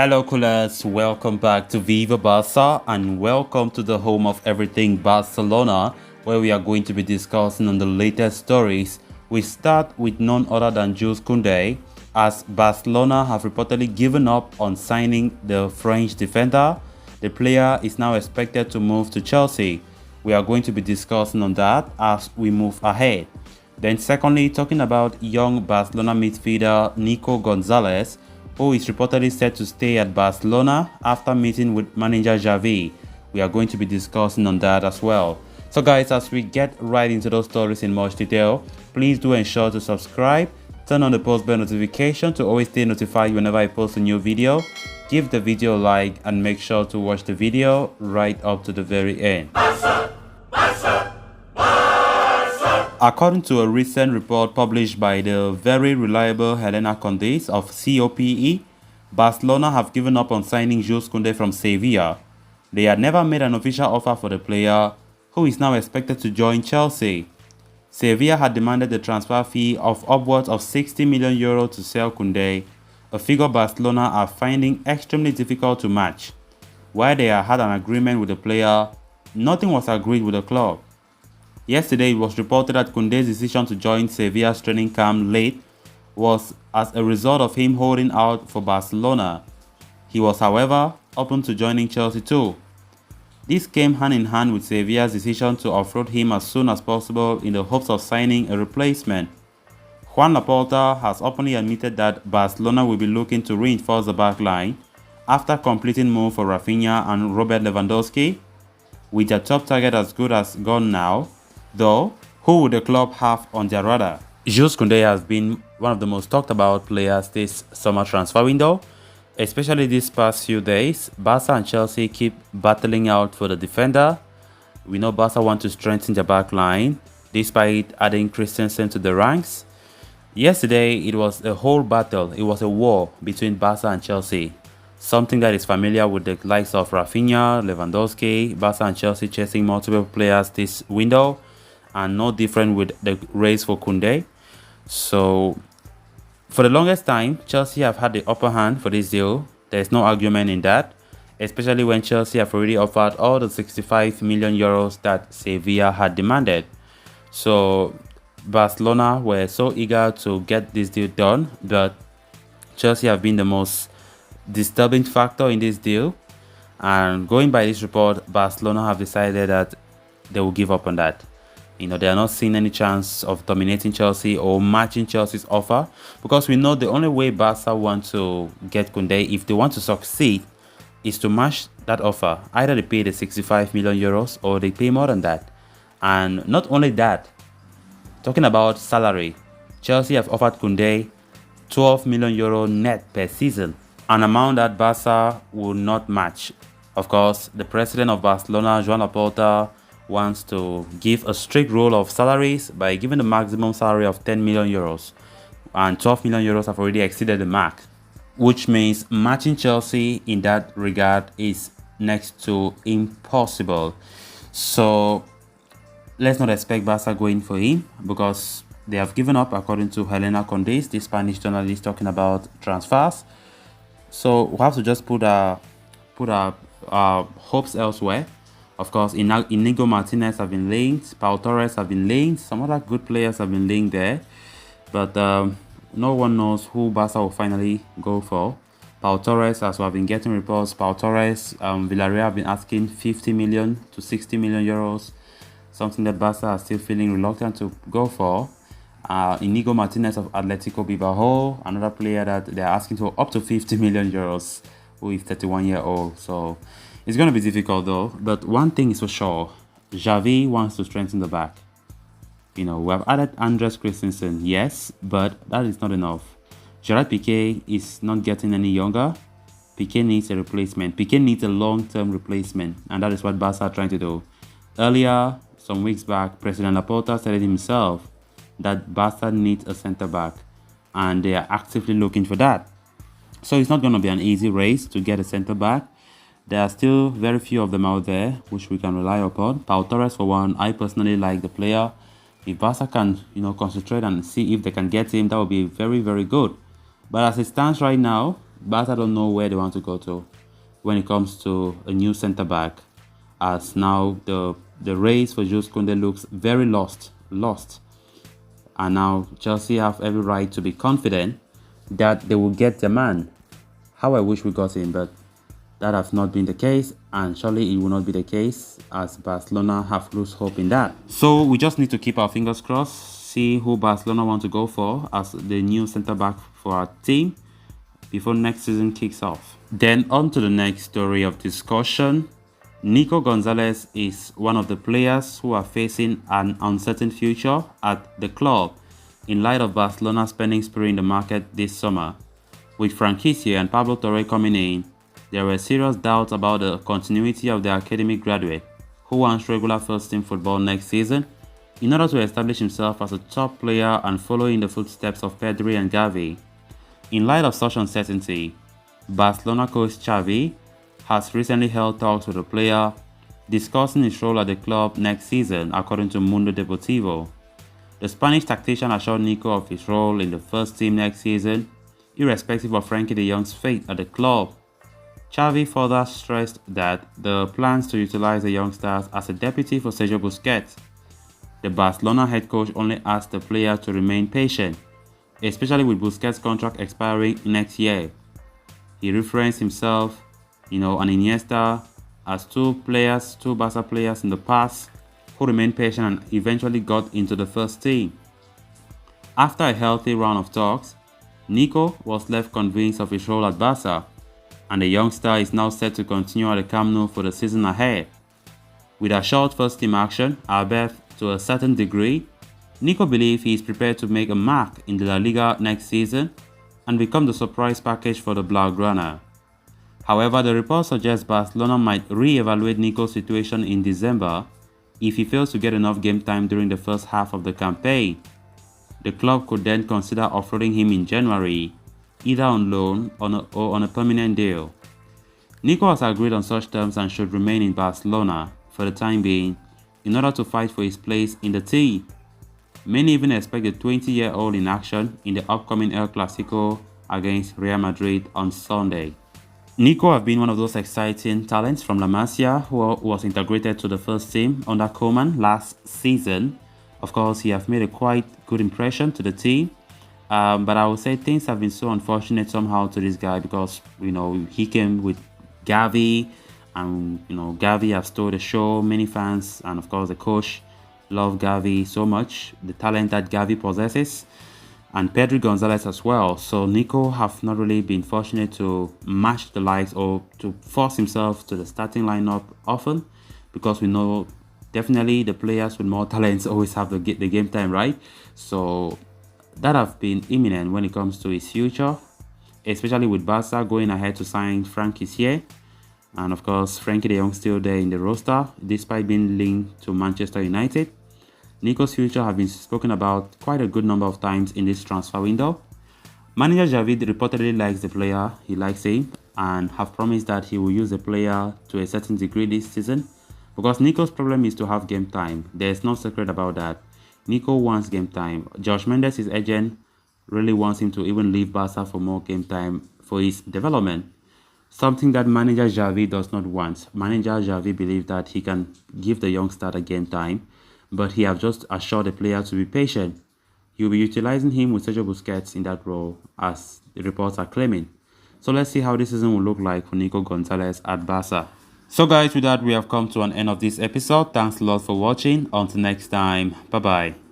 Hello coolers, welcome back to Viva Barca and welcome to the home of everything Barcelona, where we are going to be discussing on the latest stories. We start with none other than Jules Kounde, as Barcelona have reportedly given up on signing the French defender. The player is now expected to move to Chelsea. We are going to be discussing on that as we move ahead. Then secondly, talking about young Barcelona midfielder Nico Gonzalez, who is reportedly set to stay at Barcelona after meeting with manager Xavi. We are going to be discussing on that as well. So guys, as we get right into those stories in much detail, please do ensure to subscribe, turn on the post bell notification to always stay notified whenever I post a new video, give the video a like and make sure to watch the video right up to the very end. According to a recent report published by the very reliable Helena Condés of COPE, Barcelona have given up on signing Jules Kounde from Sevilla. They had never made an official offer for the player, who is now expected to join Chelsea. Sevilla had demanded a transfer fee of upwards of €60 million to sell Kounde, a figure Barcelona are finding extremely difficult to match. While they had an agreement with the player, nothing was agreed with the club. Yesterday, it was reported that Kounde's decision to join Sevilla's training camp late was as a result of him holding out for Barcelona. He was, however, open to joining Chelsea too. This came hand in hand with Sevilla's decision to offload him as soon as possible in the hopes of signing a replacement. Juan Laporta has openly admitted that Barcelona will be looking to reinforce the back line after completing move for Rafinha and Robert Lewandowski. With their top target as good as gone now, though, who would the club have on their radar? Jules Kounde has been one of the most talked about players this summer transfer window, especially these past few days. Barca and Chelsea keep battling out for the defender. We know Barca want to strengthen their back line, despite adding Christensen to the ranks. Yesterday, it was a whole battle. It was a war between Barca and Chelsea. Something that is familiar with the likes of Rafinha, Lewandowski, Barca and Chelsea chasing multiple players this window, and no different with the race for Kounde. So, for the longest time, Chelsea have had the upper hand for this deal. There's no argument in that, especially when Chelsea have already offered all the €65 million that Sevilla had demanded. So, Barcelona were so eager to get this deal done, but Chelsea have been the most disturbing factor in this deal. And going by this report, Barcelona have decided that they will give up on that. They are not seeing any chance of dominating Chelsea or matching Chelsea's offer, because we know the only way Barca want to get Kounde, if they want to succeed, is to match that offer. Either they pay the €65 million or they pay more than that. And not only that, talking about salary, Chelsea have offered Kounde €12 million net per season, an amount that Barca will not match. Of course, the president of Barcelona, Joan Laporta, wants to give a strict rule of salaries by giving the maximum salary of €10 million, and €12 million have already exceeded the mark, which means matching Chelsea in that regard is next to impossible. So let's not expect Barca going for him, because they have given up, according to Helena Condés, the Spanish journalist talking about transfers. So we have to just put our hopes elsewhere. Of course, Inigo Martinez have been linked, Pau Torres have been linked, some other good players have been linked there. But no one knows who Barca will finally go for. Pau Torres, as we have been getting reports, Pau Torres, Villarreal have been asking 50 million to 60 million euros, something that Barca are still feeling reluctant to go for. Inigo Martinez of Atletico Bilbao, another player that they are asking for up to 50 million euros, who is 31-year-old. So it's going to be difficult though. But one thing is for sure, Xavi wants to strengthen the back. We have added Andres Christensen, yes, but that is not enough. Gerard Piqué is not getting any younger. Piqué needs a replacement. Piqué needs a long-term replacement, and that is what Barca are trying to do. Earlier, some weeks back, President Laporta said it himself that Barca needs a centre-back, and they are actively looking for that. So it's not going to be an easy race to get a centre-back. There are still very few of them out there which we can rely upon. Pau Torres, for one, I personally like the player. If Barca can, concentrate and see if they can get him, that would be very, very good. But as it stands right now, Barca don't know where they want to go to when it comes to a new centre-back, as now the race for Jules Kounde looks very lost. And now Chelsea have every right to be confident that they will get the man. How I wish we got him, but that has not been the case, and surely it will not be the case, as Barcelona have lost hope in that. So we just need to keep our fingers crossed, see who Barcelona want to go for as the new centre-back for our team before next season kicks off. Then on to the next story of discussion. Nico Gonzalez is one of the players who are facing an uncertain future at the club in light of Barcelona's spending spree in the market this summer. With Frank Kessié and Pablo Torre coming in, there were serious doubts about the continuity of the academic graduate, who wants regular first-team football next season, in order to establish himself as a top player and follow in the footsteps of Pedri and Gavi. In light of such uncertainty, Barcelona coach Xavi has recently held talks with the player, discussing his role at the club next season, according to Mundo Deportivo. The Spanish tactician assured Nico of his role in the first team next season, irrespective of Frenkie de Jong's fate at the club. Xavi further stressed that the plans to utilize the youngsters as a deputy for Sergio Busquets. The Barcelona head coach only asked the player to remain patient, especially with Busquets' contract expiring next year. He referenced himself, and Iniesta as two Barca players in the past who remained patient and eventually got into the first team. After a healthy round of talks, Nico was left convinced of his role at Barca, and the youngster is now set to continue at the Camp Nou for the season ahead. With a short first-team action, albeit to a certain degree, Nico believes he is prepared to make a mark in the La Liga next season and become the surprise package for the Blaugrana. However, the report suggests Barcelona might re-evaluate Nico's situation in December if he fails to get enough game time during the first half of the campaign. The club could then consider offloading him in January, either on loan or on a permanent deal. Nico has agreed on such terms and should remain in Barcelona for the time being in order to fight for his place in the team. Many even expect the 20-year-old in action in the upcoming El Clasico against Real Madrid on Sunday. Nico has been one of those exciting talents from La Masia who was integrated to the first team under Koeman last season. Of course, he has made a quite good impression to the team, but I would say things have been so unfortunate somehow to this guy because, he came with Gavi, and, Gavi has stole the show. Many fans and, of course, the coach love Gavi so much, the talent that Gavi possesses, and Pedri Gonzalez as well. So Nico have not really been fortunate to match the likes or to force himself to the starting lineup often, because we know definitely the players with more talents always have the game time, right? So that have been imminent when it comes to his future, especially with Barca going ahead to sign Frank Kessié. And of course, Frenkie de Jong still there in the roster, despite being linked to Manchester United. Nico's future have been spoken about quite a good number of times in this transfer window. Manager Xavi reportedly likes the player, he likes him, and have promised that he will use the player to a certain degree this season, because Nico's problem is to have game time. There's no secret about that. Nico wants game time. Josh Mendes, his agent, really wants him to even leave Barca for more game time for his development, something that manager Xavi does not want. Manager Xavi believes that he can give the youngster the game time, but he has just assured the player to be patient. He will be utilizing him with Sergio Busquets in that role, as the reports are claiming. So let's see how this season will look like for Nico Gonzalez at Barca. So guys, with that, we have come to an end of this episode. Thanks a lot for watching. Until next time, bye bye.